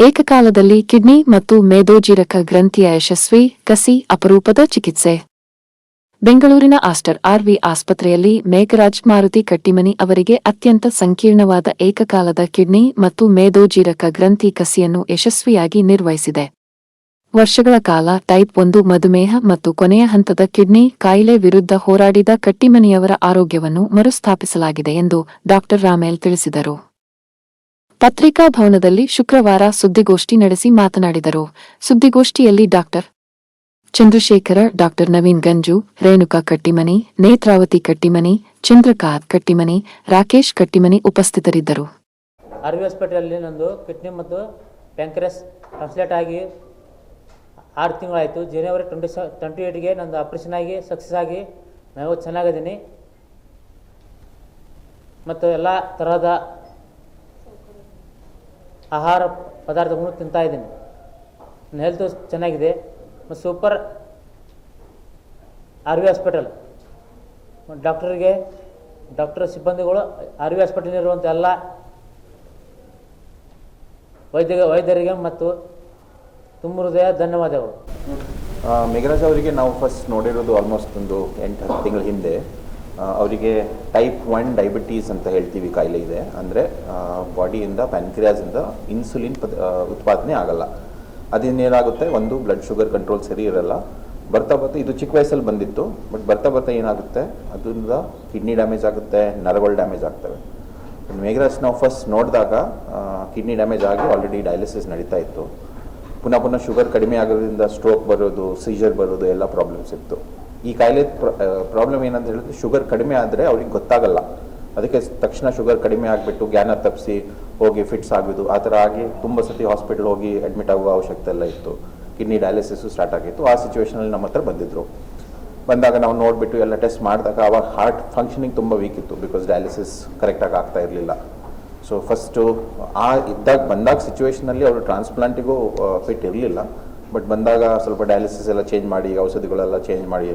ಏಕಕಾಲದಲ್ಲಿ ಕಿಡ್ನಿ ಮತ್ತು ಮೇದೋಜೀರಕ ಗ್ರಂಥಿಯ ಯಶಸ್ವಿ ಕಸಿ ಅಪರೂಪದ ಚಿಕಿತ್ಸೆ. ಬೆಂಗಳೂರಿನ ಆಸ್ಟರ್ ಆರ್ವಿ ಆಸ್ಪತ್ರೆಯಲ್ಲಿ ಮೇಘರಾಜ್ ಮಾರುತಿ ಕಟ್ಟಿಮನಿ ಅವರಿಗೆ ಅತ್ಯಂತ ಸಂಕೀರ್ಣವಾದ ಏಕಕಾಲದ ಕಿಡ್ನಿ ಮತ್ತು ಮೇದೋಜೀರಕ ಗ್ರಂಥಿ ಕಸಿಯನ್ನು ಯಶಸ್ವಿಯಾಗಿ ನಿರ್ವಹಿಸಿದೆ. ವರ್ಷಗಳ ಕಾಲ ಟೈಪ್ 1 ಮಧುಮೇಹ ಮತ್ತು ಕೊನೆಯ ಹಂತದ ಕಿಡ್ನಿ ಕಾಯಿಲೆ ವಿರುದ್ಧ ಹೋರಾಡಿದ ಕಟ್ಟಿಮನಿಯವರ ಆರೋಗ್ಯವನ್ನು ಮರುಸ್ಥಾಪಿಸಲಾಗಿದೆ ಎಂದು ಡಾ ರಾಮೇಲ್ ತಿಳಿಸಿದರು. ಪತ್ರಿಕಾ ಭವನದಲ್ಲಿ ಶುಕ್ರವಾರ ಸುದ್ದಿಗೋಷ್ಠಿ ನಡೆಸಿ ಮಾತನಾಡಿದರು. ಸುದ್ದಿಗೋಷ್ಠಿಯಲ್ಲಿ ಡಾ ಚಂದ್ರಶೇಖರ, ಡಾ ನವೀನ್ ಗಂಜು, ರೇಣುಕಾ ಕಟ್ಟಿಮನಿ, ನೇತ್ರಾವತಿ ಕಟ್ಟಿಮನಿ, ಚಂದ್ರಕಾಂತ್ ಕಟ್ಟಿಮನಿ, ರಾಕೇಶ್ ಕಟ್ಟಿಮನಿ ಉಪಸ್ಥಿತರಿದ್ದರು. ಆರ್ವಿ ಹಾಸ್ಪಿಟಲಲ್ಲಿ ನಂದು ಕಿಡ್ನಿ ಮತ್ತು ಪ್ಯಾಂಕ್ರಿಯಾಸ್ ಟ್ರಾನ್ಸ್ಲೇಟ್ ಆಗಿ 6 ತಿಂಗಳಾಯಿತು. ಜನವರಿ 28ಗೆ ನಂದು ಆಪ್ರೇಷನ್ ಆಗಿ ಸಕ್ಸಸ್ ಆಗಿ ನಾವು ಚೆನ್ನಾಗಿದ್ದೀನಿ ಮತ್ತು ಎಲ್ಲ ತರಹದ ಆಹಾರ ಪದಾರ್ಥಗಳನ್ನು ತಿಂತಾಯಿದ್ದೀನಿ. ನನ್ನ ಹೆಲ್ತು ಚೆನ್ನಾಗಿದೆ ಮತ್ತು ಸೂಪರ್ ಆರ್ವಿ ಹಾಸ್ಪಿಟಲ್ ಡಾಕ್ಟರ್ ಸಿಬ್ಬಂದಿಗಳು, ಆರ್ವಿ ಹಾಸ್ಪಿಟಲ್ನಿರುವಂಥ ಎಲ್ಲ ವೈದ್ಯರಿಗೆ ಮತ್ತು ತುಂಬ ಹೃದಯ ಧನ್ಯವಾದಗಳು. ಮೇಘರಾಜ್ ಅವರಿಗೆ ನಾವು ಫಸ್ಟ್ ನೋಡಿರೋದು ಆಲ್ಮೋಸ್ಟ್ ಒಂದು 8-10 ತಿಂಗಳ ಹಿಂದೆ. ಅವರಿಗೆ ಟೈಪ್ 1 ಡಯಾಬಿಟೀಸ್ ಅಂತ ಹೇಳ್ತೀವಿ ಕಾಯಿಲೆ ಇದೆ. ಅಂದರೆ ಬಾಡಿಯಿಂದ ಪ್ಯಾನ್ಕ್ರಿಯಾಸಿಂದ ಇನ್ಸುಲಿನ್ ಉತ್ಪಾದನೆ ಆಗಲ್ಲ. ಅದೇನೇನಾಗುತ್ತೆ, ಒಂದು ಬ್ಲಡ್ ಶುಗರ್ ಕಂಟ್ರೋಲ್ ಸರಿ ಇರಲ್ಲ. ಬರ್ತಾ ಇದು ಚಿಕ್ಕ ವಯಸ್ಸಲ್ಲಿ ಬಂದಿತ್ತು, ಬಟ್ ಬರ್ತಾ ಏನಾಗುತ್ತೆ, ಅದರಿಂದ ಕಿಡ್ನಿ ಡ್ಯಾಮೇಜ್ ಆಗುತ್ತೆ, ನರಗಳು ಡ್ಯಾಮೇಜ್ ಆಗ್ತವೆ. ಮೇಘರಾಜ್ ನಾವು ಫಸ್ಟ್ ನೋಡಿದಾಗ ಕಿಡ್ನಿ ಡ್ಯಾಮೇಜ್ ಆಗಿ ಆಲ್ರೆಡಿ ಡಯಾಲಿಸಿಸ್ ನಡೀತಾ ಇತ್ತು. ಪುನಃ ಶುಗರ್ ಕಡಿಮೆ ಆಗೋದ್ರಿಂದ ಸ್ಟ್ರೋಕ್ ಬರೋದು, ಸೀಜರ್ ಬರೋದು ಎಲ್ಲ ಪ್ರಾಬ್ಲಮ್ಸ್ ಇತ್ತು. ಈ ಕಾಯಿಲೆ ಪ್ರಾಬ್ಲಮ್ ಏನಂತ ಹೇಳಿದ್ರೆ, ಶುಗರ್ ಕಡಿಮೆ ಆದರೆ ಅವ್ರಿಗೆ ಗೊತ್ತಾಗಲ್ಲ. ಅದಕ್ಕೆ ತಕ್ಷಣ ಶುಗರ್ ಕಡಿಮೆ ಆಗಿಬಿಟ್ಟು ಜ್ಞಾನ ತಪ್ಪಿಸಿ ಹೋಗಿ ಫಿಟ್ಸ್ ಆಗೋದು, ಆ ಥರ ಆಗಿ ತುಂಬ ಸತಿ ಹಾಸ್ಪಿಟಲ್ ಹೋಗಿ ಅಡ್ಮಿಟ್ ಆಗುವ ಅವಶ್ಯಕತೆ ಎಲ್ಲ ಇತ್ತು. ಕಿಡ್ನಿ ಡಯಾಲಿಸಿಸು ಸ್ಟಾರ್ಟ್ ಆಗಿತ್ತು. ಆ ಸಿಚುವೇಷನಲ್ಲಿ ನಮ್ಮ ಹತ್ರ ಬಂದಾಗ ನಾವು ನೋಡಿಬಿಟ್ಟು ಎಲ್ಲ ಟೆಸ್ಟ್ ಮಾಡಿದಾಗ ಅವಾಗ ಹಾರ್ಟ್ ಫಂಕ್ಷನಿಂಗ್ ತುಂಬ ವೀಕ್ ಇತ್ತು, ಬಿಕಾಸ್ ಡಯಾಲಿಸಿಸ್ ಕರೆಕ್ಟಾಗಿ ಆಗ್ತಾ ಇರಲಿಲ್ಲ. ಸೊ ಫಸ್ಟು ಬಂದಾಗ ಸಿಚುವೇಷನಲ್ಲಿ ಅವರು ಟ್ರಾನ್ಸ್ಪ್ಲಾಂಟಿಗೂ ಫಿಟ್ ಇರಲಿಲ್ಲ. ಬಟ್ ಬಂದಾಗ ಸ್ವಲ್ಪ ಡಯಾಲಿಸಿಸ್ ಎಲ್ಲ ಚೇಂಜ್ ಮಾಡಿ, ಔಷಧಿಗಳೆಲ್ಲ ಚೇಂಜ್ ಮಾಡಿ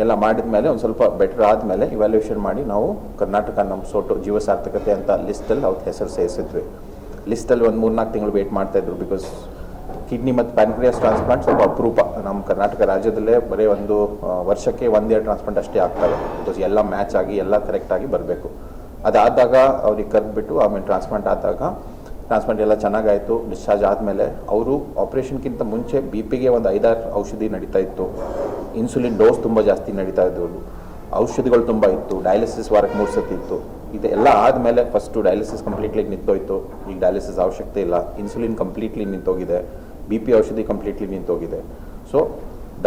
ಎಲ್ಲ ಮಾಡಿದ ಮೇಲೆ ಒಂದು ಸ್ವಲ್ಪ ಬೆಟರ್ ಆದಮೇಲೆ ಇವ್ಯಾಲ್ಯೂಷನ್ ಮಾಡಿ ನಾವು ಕರ್ನಾಟಕ ನಮ್ಮ ಸೋಟು ಜೀವ ಸಾರ್ಥಕತೆ ಅಂತ ಲಿಸ್ಟಲ್ಲಿ ಅವ್ರ ಹೆಸರು ಸೇರಿಸಿದ್ವಿ. ಲಿಸ್ಟಲ್ಲಿ ಒಂದು 3-4 ತಿಂಗಳು ವೇಟ್ ಮಾಡ್ತಾಯಿದ್ರು, ಬಿಕಾಸ್ ಕಿಡ್ನಿ ಮತ್ತು ಪ್ಯಾನ್ಕ್ರಿಯಾಸ್ ಟ್ರಾನ್ಸ್ಪ್ಲಾಂಟ್ ಸ್ವಲ್ಪ ಅಪರೂಪ. ನಮ್ಮ ಕರ್ನಾಟಕ ರಾಜ್ಯದಲ್ಲೇ ಬರೀ ಒಂದು ವರ್ಷಕ್ಕೆ 1-2 ಟ್ರಾನ್ಸ್ಪ್ಲಾಂಟ್ ಅಷ್ಟೇ ಆಗ್ತವೆ. ಬಿಕಾಸ್ ಎಲ್ಲ ಮ್ಯಾಚ್ ಆಗಿ ಎಲ್ಲ ಕರೆಕ್ಟಾಗಿ ಬರಬೇಕು. ಅದಾದಾಗ ಅವ್ರಿಗೆ ಕರೆದ್ಬಿಟ್ಟು ಆಮೇಲೆ ಟ್ರಾನ್ಸ್ಪ್ಲಾಂಟ್ ಎಲ್ಲ ಚೆನ್ನಾಗಾಯಿತು. ಡಿಸ್ಚಾರ್ಜ್ ಆದಮೇಲೆ ಅವರು ಆಪ್ರೇಷನ್ಗಿಂತ ಮುಂಚೆ BP-ಗೆ ಒಂದು 5-6 ಔಷಧಿ ನಡೀತಾ ಇತ್ತು. ಇನ್ಸುಲಿನ್ ಡೋಸ್ ತುಂಬ ಜಾಸ್ತಿ ನಡೀತಾ ಇದ್ದವು. ಔಷಧಿಗಳು ತುಂಬ ಇತ್ತು. ಡಯಾಲಿಸಿಸ್ ವಾರಕ್ಕೆ 3 ಸತಿ ಇತ್ತು. ಇದೆಲ್ಲ ಆದಮೇಲೆ ಫಸ್ಟು ಡಯಾಲಿಸಿಸ್ ಕಂಪ್ಲೀಟ್ಲಿ ನಿಂತೋಯ್ತು. ಈಗ ಡಯಾಲಿಸಿಸ್ ಅವಶ್ಯಕತೆ ಇಲ್ಲ. ಇನ್ಸುಲಿನ್ ಕಂಪ್ಲೀಟ್ಲಿ ನಿಂತೋಗಿದೆ. BP ಔಷಧಿ ಕಂಪ್ಲೀಟ್ಲಿ ನಿಂತೋಗಿದೆ. So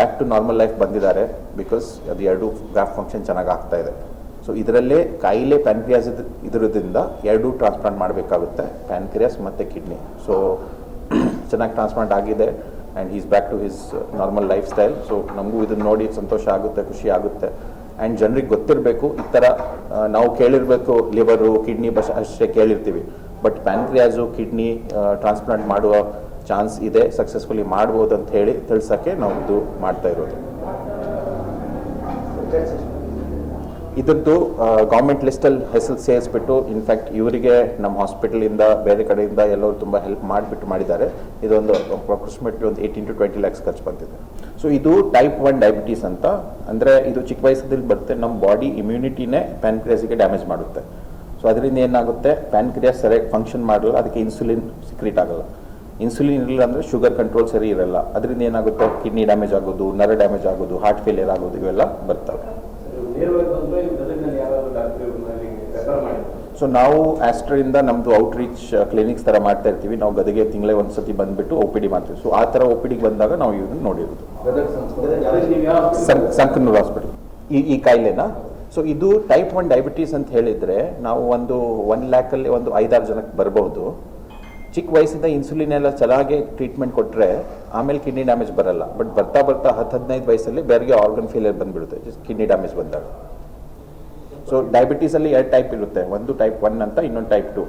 back to normal life ಬಂದಿದ್ದಾರೆ, ಬಿಕಾಸ್ ಅದು 2 ಗ್ರಾಫ್ ಫಂಕ್ಷನ್ ಚೆನ್ನಾಗಿ ಆಗ್ತಾ ಇದೆ. ಸೊ ಇದರಲ್ಲೇ ಕಾಯಿಲೆ ಪ್ಯಾನ್ಕ್ರಿಯಾಸ್ ಇದರಿಂದ 2 ಟ್ರಾನ್ಸ್ಪ್ಲಾಂಟ್ ಮಾಡಬೇಕಾಗುತ್ತೆ, ಪ್ಯಾನ್ಕ್ರಿಯಾಸ್ ಮತ್ತು ಕಿಡ್ನಿ. ಸೊ ಚೆನ್ನಾಗಿ ಟ್ರಾನ್ಸ್ಪ್ಲಾಂಟ್ ಆಗಿದೆ and is back to his normal lifestyle. So ನಮಗೂ ಇದನ್ನು ನೋಡಿ ಸಂತೋಷ ಆಗುತ್ತೆ, ಖುಷಿ ಆಗುತ್ತೆ. ಆ್ಯಂಡ್ ಜನರಿಗೆ ಗೊತ್ತಿರಬೇಕು, ಈ ಥರ ನಾವು ಕೇಳಿರಬೇಕು ಲಿವರು ಕಿಡ್ನಿ ಅಷ್ಟೇ ಕೇಳಿರ್ತೀವಿ, ಬಟ್ ಪ್ಯಾನ್ಕ್ರಿಯಾಸು ಕಿಡ್ನಿ ಟ್ರಾನ್ಸ್ಪ್ಲಾಂಟ್ ಮಾಡುವ ಚಾನ್ಸ್ ಇದೆ, ಸಕ್ಸಸ್ಫುಲಿ ಮಾಡ್ಬೋದು ಅಂತ ಹೇಳಿ ತಿಳಿಸೋಕ್ಕೆ ನಾವು ಇದು ಮಾಡ್ತಾ ಇರೋದು. ಇದರದ್ದು ಗೌರ್ಮೆಂಟ್ ಲಿಸ್ಟಲ್ಲಿ ಹೆಸರು ಸೇರಿಸ್ಬಿಟ್ಟು, ಇನ್ಫ್ಯಾಕ್ಟ್ ಇವರಿಗೆ ನಮ್ಮ ಹಾಸ್ಪಿಟಲಿಂದ ಬೇರೆ ಕಡೆಯಿಂದ ಎಲ್ಲರೂ ತುಂಬ ಹೆಲ್ಪ್ ಮಾಡಿದ್ದಾರೆ. ಇದೊಂದು ಅಪ್ರಾಕ್ಸಿಮೇಟ್ಲಿ ಒಂದು 18 to 20 lakhs ಖರ್ಚು ಬಂದಿದೆ. ಸೊ ಇದು ಟೈಪ್ 1 ಡಯಾಬಿಟೀಸ್ ಅಂತ. ಅಂದರೆ ಇದು ಚಿಕ್ಕ ವಯಸ್ಸಲ್ಲಿ ಬರುತ್ತೆ. ನಮ್ಮ ಬಾಡಿ ಇಮ್ಯುನಿಟಿನೇ ಪ್ಯಾನ್ಕ್ರಿಯಾಸಿಗೆ ಡ್ಯಾಮೇಜ್ ಮಾಡುತ್ತೆ. ಸೊ ಅದರಿಂದ ಏನಾಗುತ್ತೆ, ಪ್ಯಾನ್ಕ್ರಿಯಾಸ್ ಸರಿಯಾಗಿ ಫಂಕ್ಷನ್ ಮಾಡಲ್ಲ, ಅದಕ್ಕೆ ಇನ್ಸುಲಿನ್ ಸಿಕ್ರೀಟ್ ಆಗಲ್ಲ. ಇನ್ಸುಲಿನ್ ಇರಲಿಲ್ಲ ಅಂದರೆ ಶುಗರ್ ಕಂಟ್ರೋಲ್ ಸರಿ ಇರಲ್ಲ. ಅದರಿಂದ ಏನಾಗುತ್ತೆ, ಕಿಡ್ನಿ ಡ್ಯಾಮೇಜ್ ಆಗೋದು, ನರ ಡ್ಯಾಮೇಜ್ ಆಗೋದು, ಹಾರ್ಟ್ ಫೇಲಿಯರ್ ಆಗೋದು, ಇವೆಲ್ಲ ಬರ್ತವೆ. ಸೊ ನಾವು ಆಸ್ಟ್ರಿಂದ ನಮ್ಮದು ಔಟ್ರೀಚ್ ಕ್ಲಿನಿಕ್ಸ್ ಥರ ಮಾಡ್ತಾ ಇರ್ತೀವಿ. ನಾವು ಗದಗೆ ತಿಂಗಳೇ ಒಂದು ಸತಿ ಬಂದುಬಿಟ್ಟು OPD ಮಾಡ್ತೀವಿ. ಸೊ ಆ ಥರ OPDಗೆ ಬಂದಾಗ ನಾವು ಇದನ್ನು ನೋಡಿರೋದು ಸಂಕನೂರು ಹಾಸ್ಪಿಟಲ್ ಈ ಕಾಯಿಲೆನ. ಸೊ ಇದು ಟೈಪ್ 1 ಡಯಾಬಿಟೀಸ್ ಅಂತ ಹೇಳಿದರೆ ನಾವು 1 lakhಲ್ಲಿ ಒಂದು 5-6 ಜನಕ್ಕೆ ಬರ್ಬೋದು. ಚಿಕ್ಕ ವಯಸ್ಸಿಂದ ಇನ್ಸುಲಿನ್ ಎಲ್ಲ ಚೆನ್ನಾಗಿ ಟ್ರೀಟ್ಮೆಂಟ್ ಕೊಟ್ಟರೆ ಆಮೇಲೆ ಕಿಡ್ನಿ ಡ್ಯಾಮೇಜ್ ಬರಲ್ಲ. ಬಟ್ ಬರ್ತಾ 10-15 ವಯಸ್ಸಲ್ಲಿ ಬೇರೆ ಆರ್ಗನ್ ಫೇಲಿಯರ್ ಬಂದುಬಿಡುತ್ತೆ ಕಿಡ್ನಿ ಡ್ಯಾಮೇಜ್ ಬಂದಾಗ. ಸೊ ಡಯಾಬಿಟೀಸಲ್ಲಿ 2 ಟೈಪ್ ಇರುತ್ತೆ, ಒಂದು ಟೈಪ್ 1 ಅಂತ, ಇನ್ನೊಂದು ಟೈಪ್ 2.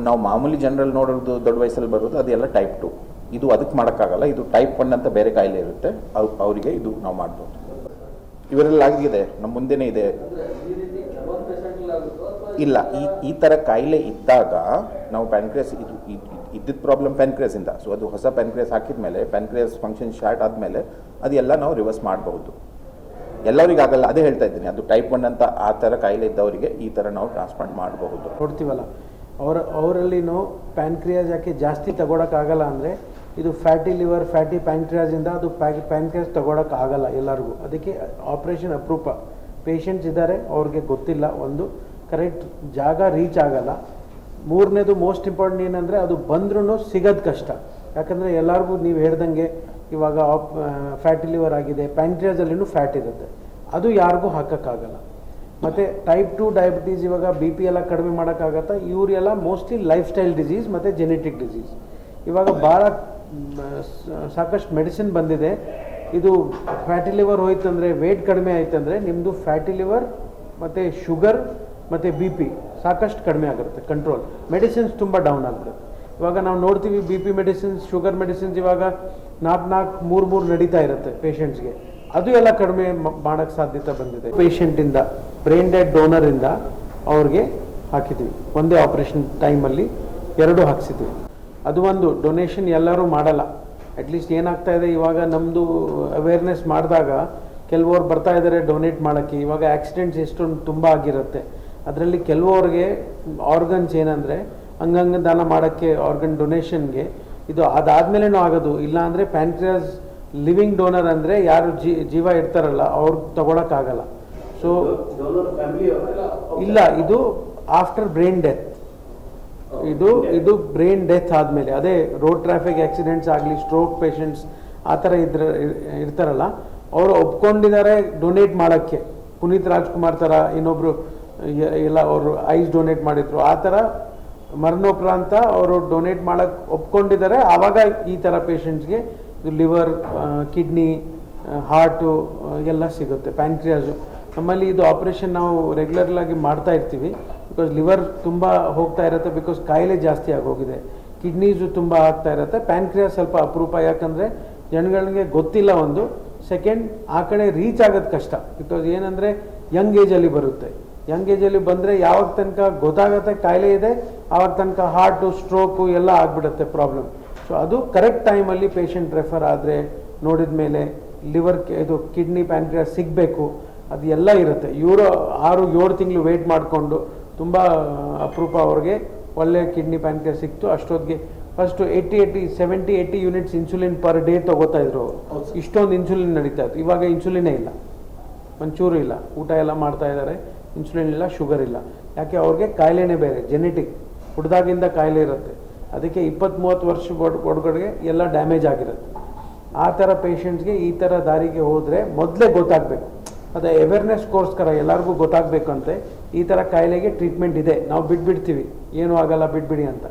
ನಾವು ಮಾಮೂಲಿ ಜನರಲ್ ನೋಡೋದು ದೊಡ್ಡ ವಯಸ್ಸಲ್ಲಿ ಬರೋದು ಅದೆಲ್ಲ ಟೈಪ್ 2. ಇದು ಅದಕ್ಕೆ ಮಾಡೋಕ್ಕಾಗಲ್ಲ. ಇದು ಟೈಪ್ 1 ಅಂತ ಬೇರೆ ಕಾಯಿಲೆ ಇರುತ್ತೆ, ಅವರಿಗೆ ಇದು ನಾವು ಮಾಡ್ಬೋದು. ಇವರೆಲ್ಲ ಆಗಿದೆ, ನಮ್ಮ ಮುಂದೆನೇ ಇದೆ. ಇಲ್ಲ, ಈ ಥರ ಕಾಯಿಲೆ ಇದ್ದಾಗ ನಾವು ಪ್ಯಾನ್ಕ್ರಿಯಾಸ್ ಇದ್ದಿದ್ದ ಪ್ರಾಬ್ಲಮ್ ಪ್ಯಾನ್ಕ್ರಿಯಾಸಿಂದ. ಸೊ ಅದು ಹೊಸ ಪ್ಯಾನ್ಕ್ರಿಯಾಸ್ ಹಾಕಿದ ಮೇಲೆ ಪ್ಯಾನ್ಕ್ರಿಯಾಸ್ ಫಂಕ್ಷನ್ ಸ್ಟಾರ್ಟ್ ಆದಮೇಲೆ ಅದೆಲ್ಲ ನಾವು ರಿವರ್ಸ್ ಮಾಡಬಹುದು. ಎಲ್ಲರಿಗೆ ಆಗಲ್ಲ, ಅದೇ ಹೇಳ್ತಾ ಇದ್ದೀನಿ. ಅದು ಟೈಪ್ 1 ಅಂತ ಆ ಥರ ಕಾಯಿಲೆ ಇದ್ದವರಿಗೆ ಈ ಥರ ನಾವು ಟ್ರಾನ್ಸ್ಪ್ಲಾಂಟ್ ಮಾಡಬಹುದು. ನೋಡ್ತೀವಲ್ಲ ಅವರಲ್ಲಿನೂ ಪ್ಯಾನ್ಕ್ರಿಯಾಸ್ ಯಾಕೆ ಜಾಸ್ತಿ ತಗೊಳಕ್ಕಾಗಲ್ಲ ಅಂದರೆ ಇದು ಫ್ಯಾಟಿ ಲಿವರ್ ಫ್ಯಾಟಿ ಪ್ಯಾನ್ಕ್ರಿಯಾಸಿಂದ ಅದು ಪ್ಯಾನ್ಕ್ರಿಯಾಸ್ ತಗೊಳಕ್ಕಾಗಲ್ಲ ಎಲ್ಲರಿಗೂ. ಅದಕ್ಕೆ ಆಪ್ರೇಷನ್ ಅಪರೂಪ. ಪೇಷಂಟ್ಸ್ ಇದ್ದಾರೆ ಅವ್ರಿಗೆ ಗೊತ್ತಿಲ್ಲ, ಒಂದು ಕರೆಕ್ಟ್ ಜಾಗ ರೀಚ್ ಆಗಲ್ಲ. ಮೂರನೇದು ಮೋಸ್ಟ್ ಇಂಪಾರ್ಟೆಂಟ್ ಏನಂದರೆ ಅದು ಬಂದ್ರೂ ಸಿಗೋದು ಕಷ್ಟ. ಯಾಕಂದರೆ ಎಲ್ಲರಿಗೂ ನೀವು ಹೇಳ್ದಂಗೆ ಇವಾಗ ಫ್ಯಾಟಿ ಲಿವರ್ ಆಗಿದೆ, ಪ್ಯಾನ್ಕ್ರಿಯಾಸಲ್ಲಿನೂ ಫ್ಯಾಟ್ ಇರುತ್ತೆ, ಅದು ಯಾರಿಗೂ ಹಾಕೋಕ್ಕಾಗಲ್ಲ. ಮತ್ತು ಟೈಪ್ 2 ಡಯಾಬಿಟೀಸ್, ಇವಾಗ ಬಿ ಪಿ ಎಲ್ಲ ಕಡಿಮೆ ಮಾಡೋಕ್ಕಾಗತ್ತಾ? ಇವರೆಲ್ಲ ಮೋಸ್ಟ್ಲಿ ಲೈಫ್ ಸ್ಟೈಲ್ ಡಿಸೀಸ್ ಮತ್ತು ಜೆನೆಟಿಕ್ ಡಿಸೀಸ್. ಇವಾಗ ಭಾಳ ಸಾಕಷ್ಟು ಮೆಡಿಸಿನ್ ಬಂದಿದೆ. ಇದು ಫ್ಯಾಟಿ ಲಿವರ್ ಹೋಯ್ತಂದರೆ, ವೇಟ್ ಕಡಿಮೆ ಆಯ್ತಂದರೆ ನಿಮ್ಮದು ಫ್ಯಾಟಿ ಲಿವರ್ ಮತ್ತು ಶುಗರ್ ಮತ್ತು ಬಿ ಪಿ ಸಾಕಷ್ಟು ಕಡಿಮೆ ಆಗಿರುತ್ತೆ, ಕಂಟ್ರೋಲ್. ಮೆಡಿಸಿನ್ಸ್ ತುಂಬ ಡೌನ್ ಆಗಿಬಿಡುತ್ತೆ. ಇವಾಗ ನಾವು ನೋಡ್ತೀವಿ B P medicines, sugar medicines ಇವಾಗ 4-3 ನಡೀತಾ ಇರುತ್ತೆ ಪೇಷಂಟ್ಸ್ಗೆ. ಅದು ಎಲ್ಲ ಕಡಿಮೆ ಮಾಡೋಕ್ಕೆ ಸಾಧ್ಯತೆ ಬಂದಿದೆ. ಪೇಷಂಟಿಂದ ಬ್ರೈನ್ ಡೆಡ್ ಡೋನರಿಂದ ಅವ್ರಿಗೆ ಹಾಕಿದ್ದೀವಿ. ಒಂದೇ ಆಪ್ರೇಷನ್ ಟೈಮಲ್ಲಿ 2 ಹಾಕ್ಸಿದ್ದೀವಿ. ಅದು ಒಂದು ಡೊನೇಷನ್ ಎಲ್ಲರೂ ಮಾಡಲ್ಲ. ಅಟ್ಲೀಸ್ಟ್ ಏನಾಗ್ತಾ ಇದೆ ಇವಾಗ ನಮ್ಮದು ಅವೇರ್ನೆಸ್ ಮಾಡಿದಾಗ ಕೆಲವರು ಬರ್ತಾ ಇದ್ದಾರೆ ಡೊನೇಟ್ ಮಾಡೋಕ್ಕೆ. ಇವಾಗ ಆಕ್ಸಿಡೆಂಟ್ಸ್ ಎಷ್ಟೊಂದು ತುಂಬ ಆಗಿರುತ್ತೆ. ಅದರಲ್ಲಿ ಕೆಲವರಿಗೆ ಆರ್ಗನ್ಸ್ ಏನಂದರೆ ಅಂಗಾಂಗ ದಾನ ಮಾಡೋಕ್ಕೆ, ಆರ್ಗನ್ ಡೊನೇಷನ್ಗೆ ಇದು ಅದಾದಮೇಲೆನೂ ಆಗೋದು. ಇಲ್ಲ ಅಂದರೆ ಪ್ಯಾನ್ಕ್ರಿಯಾಸ್ ಲಿವಿಂಗ್ ಡೋನರ್ ಅಂದರೆ ಯಾರು ಜೀವ ಇರ್ತಾರಲ್ಲ ಅವ್ರು ತಗೊಳಕ್ಕಾಗಲ್ಲ. ಸೊ ಇಲ್ಲ, ಇದು ಆಫ್ಟರ್ ಬ್ರೈನ್ ಡೆತ್. ಇದು ಬ್ರೈನ್ ಡೆತ್ ಆದಮೇಲೆ, ಅದೇ ರೋಡ್ ಟ್ರಾಫಿಕ್ ಆಕ್ಸಿಡೆಂಟ್ಸ್ ಆಗಲಿ, ಸ್ಟ್ರೋಕ್ ಪೇಷಂಟ್ಸ್ ಆ ಥರ ಇರ್ತಾರಲ್ಲ, ಅವರು ಒಪ್ಕೊಂಡಿದ್ದಾರೆ ಡೊನೇಟ್ ಮಾಡೋಕ್ಕೆ. ಪುನೀತ್ ರಾಜ್ಕುಮಾರ್ ಥರ ಇನ್ನೊಬ್ಬರು ಎಲ್ಲ ಅವರು ಐಸ್ ಡೊನೇಟ್ ಮಾಡಿದ್ರು. ಆ ಥರ ಮರಣೋಪರಾಂತ ಅವರು ಡೊನೇಟ್ ಮಾಡೋಕ್ಕೆ ಒಪ್ಕೊಂಡಿದ್ದಾರೆ. ಆವಾಗ ಈ ಥರ ಪೇಷಂಟ್ಸ್ಗೆ ಇದು ಲಿವರ್, ಕಿಡ್ನಿ, ಹಾರ್ಟು ಎಲ್ಲ ಸಿಗುತ್ತೆ. ಪ್ಯಾನ್ಕ್ರಿಯಾಸು ನಮ್ಮಲ್ಲಿ ಇದು ಆಪ್ರೇಷನ್ ನಾವು ರೆಗ್ಯುಲರ್ಲಾಗಿ ಮಾಡ್ತಾ ಇರ್ತೀವಿ. ಬಿಕಾಸ್ ಲಿವರ್ ತುಂಬ ಹೋಗ್ತಾ ಇರುತ್ತೆ, ಬಿಕಾಸ್ ಕಾಯಿಲೆ ಜಾಸ್ತಿ ಆಗೋಗಿದೆ. ಕಿಡ್ನೀಸು ತುಂಬ ಆಗ್ತಾ ಇರುತ್ತೆ. ಪ್ಯಾನ್ಕ್ರಿಯಾಸ್ ಸ್ವಲ್ಪ ಅಪರೂಪ, ಯಾಕಂದರೆ ಜನಗಳಿಗೆ ಗೊತ್ತಿಲ್ಲ. ಒಂದು ಸೆಕೆಂಡ್ ಆ ಕಡೆ ರೀಚ್ ಆಗೋದು ಕಷ್ಟ. ಬಿಕಾಸ್ ಏನಂದರೆ ಯಂಗ್ ಏಜಲ್ಲಿ ಬರುತ್ತೆ. ಯಂಗ್ ಏಜಲ್ಲಿ ಬಂದರೆ ಯಾವಾಗ ತನಕ ಗೊತ್ತಾಗುತ್ತೆ ಕಾಯಿಲೆ ಇದೆ, ಆವಾಗ ತನಕ ಹಾರ್ಟು, ಸ್ಟ್ರೋಕು ಎಲ್ಲ ಆಗಿಬಿಡುತ್ತೆ ಪ್ರಾಬ್ಲಮ್. ಸೊ ಅದು ಕರೆಕ್ಟ್ ಟೈಮಲ್ಲಿ ಪೇಷಂಟ್ ರೆಫರ್ ಆದರೆ ನೋಡಿದ ಮೇಲೆ ಲಿವರ್ ಇದು ಕಿಡ್ನಿ ಪ್ಯಾನ್ಕ್ರಿಯಾಸ್ ಸಿಗಬೇಕು, ಅದು ಎಲ್ಲ ಇರುತ್ತೆ. ಇವರು 6-7 ತಿಂಗಳು ವೆಯ್ಟ್ ಮಾಡಿಕೊಂಡು ತುಂಬ ಅಪರೂಪ ಅವ್ರಿಗೆ ಒಳ್ಳೆ ಕಿಡ್ನಿ ಪ್ಯಾನ್ಕ್ರಿಯಾಸ್ ಸಿಕ್ತು. ಅಷ್ಟೊತ್ತಿಗೆ first 70-80 units insulin per day ತೊಗೋತಾ ಇದ್ರು ಅವರು. ಇಷ್ಟೊಂದು ಇನ್ಸುಲಿನ್ ನಡೀತಾ ಇತ್ತು. ಇವಾಗ ಇನ್ಸುಲಿನೇ ಇಲ್ಲ, ಒಂಚೂರು ಇಲ್ಲ. ಊಟ ಎಲ್ಲ ಮಾಡ್ತಾ ಇದ್ದಾರೆ, ಇನ್ಸುಲಿನ್ ಇಲ್ಲ, ಶುಗರ್ ಇಲ್ಲ. ಯಾಕೆ? ಅವ್ರಿಗೆ ಕಾಯಿಲೆನೇ ಬೇರೆ, ಜೆನೆಟಿಕ್, ಹುಡ್ದಾಗಿಂದ ಕಾಯಿಲೆ ಇರುತ್ತೆ. ಅದಕ್ಕೆ 20-30 ವರ್ಷ ಒಳಗಡೆ ಎಲ್ಲ ಡ್ಯಾಮೇಜ್ ಆಗಿರುತ್ತೆ. ಆ ಥರ ಪೇಷಂಟ್ಸ್ಗೆ ಈ ಥರ ದಾರಿಗೆ ಹೋದರೆ ಮೊದಲೇ ಗೊತ್ತಾಗಬೇಕು. ಅದೇ ಅವೇರ್ನೆಸ್ಗೋಸ್ಕರ ಎಲ್ಲರಿಗೂ ಗೊತ್ತಾಗಬೇಕಂತೆ ಈ ಥರ ಕಾಯಿಲೆಗೆ ಟ್ರೀಟ್ಮೆಂಟ್ ಇದೆ, ನಾವು ಬಿಟ್ಬಿಡ್ತೀವಿ, ಏನೂ ಆಗಲ್ಲ ಬಿಟ್ಬಿಡಿ ಅಂತ.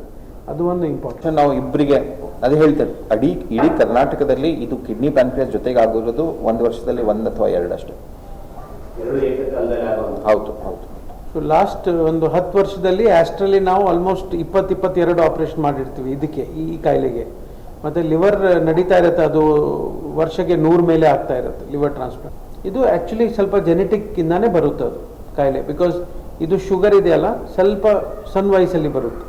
ಅದು ಒಂದು ಇಂಪಾರ್ಟೆಂಟ್. ನಾವು ಇಬ್ಬರಿಗೆ ಅದೇ ಹೇಳ್ತೇವೆ, ಇಡೀ ಕರ್ನಾಟಕದಲ್ಲಿ ಇದು ಕಿಡ್ನಿ ಪ್ಯಾನ್ಕ್ರಿಯಾಸ್ ಜೊತೆಗೆ ಆಗಿರೋದು 1 ವರ್ಷದಲ್ಲಿ 1 ಅಥವಾ 2 ಅಷ್ಟೇ. ಹೌದು ಹೌದು. ಸೊ ಲಾಸ್ಟ್ ಒಂದು 10 ವರ್ಷದಲ್ಲಿ ಆಸ್ಟ್ರಲ್ಲಿ ನಾವು ಆಲ್ಮೋಸ್ಟ್ 20-22 ಆಪ್ರೇಷನ್ ಮಾಡಿರ್ತೀವಿ ಇದಕ್ಕೆ, ಈ ಕಾಯಿಲೆಗೆ. ಮತ್ತು ಲಿವರ್ ನಡೀತಾ ಇರುತ್ತೆ, ಅದು ವರ್ಷಕ್ಕೆ 100 ಮೇಲೆ ಆಗ್ತಾ ಇರುತ್ತೆ ಲಿವರ್ ಟ್ರಾನ್ಸ್ಪ್ಲಾಂಟ್. ಇದು ಆ್ಯಕ್ಚುಲಿ ಸ್ವಲ್ಪ ಜೆನೆಟಿಕ್ಕಿಂದಾನೇ ಬರುತ್ತೆ ಅದು ಕಾಯಿಲೆ. ಬಿಕಾಸ್ ಇದು ಶುಗರ್ ಇದೆಯಲ್ಲ, ಸ್ವಲ್ಪ ಸಣ್ಣ ವಯಸ್ಸಲ್ಲಿ ಬರುತ್ತೆ.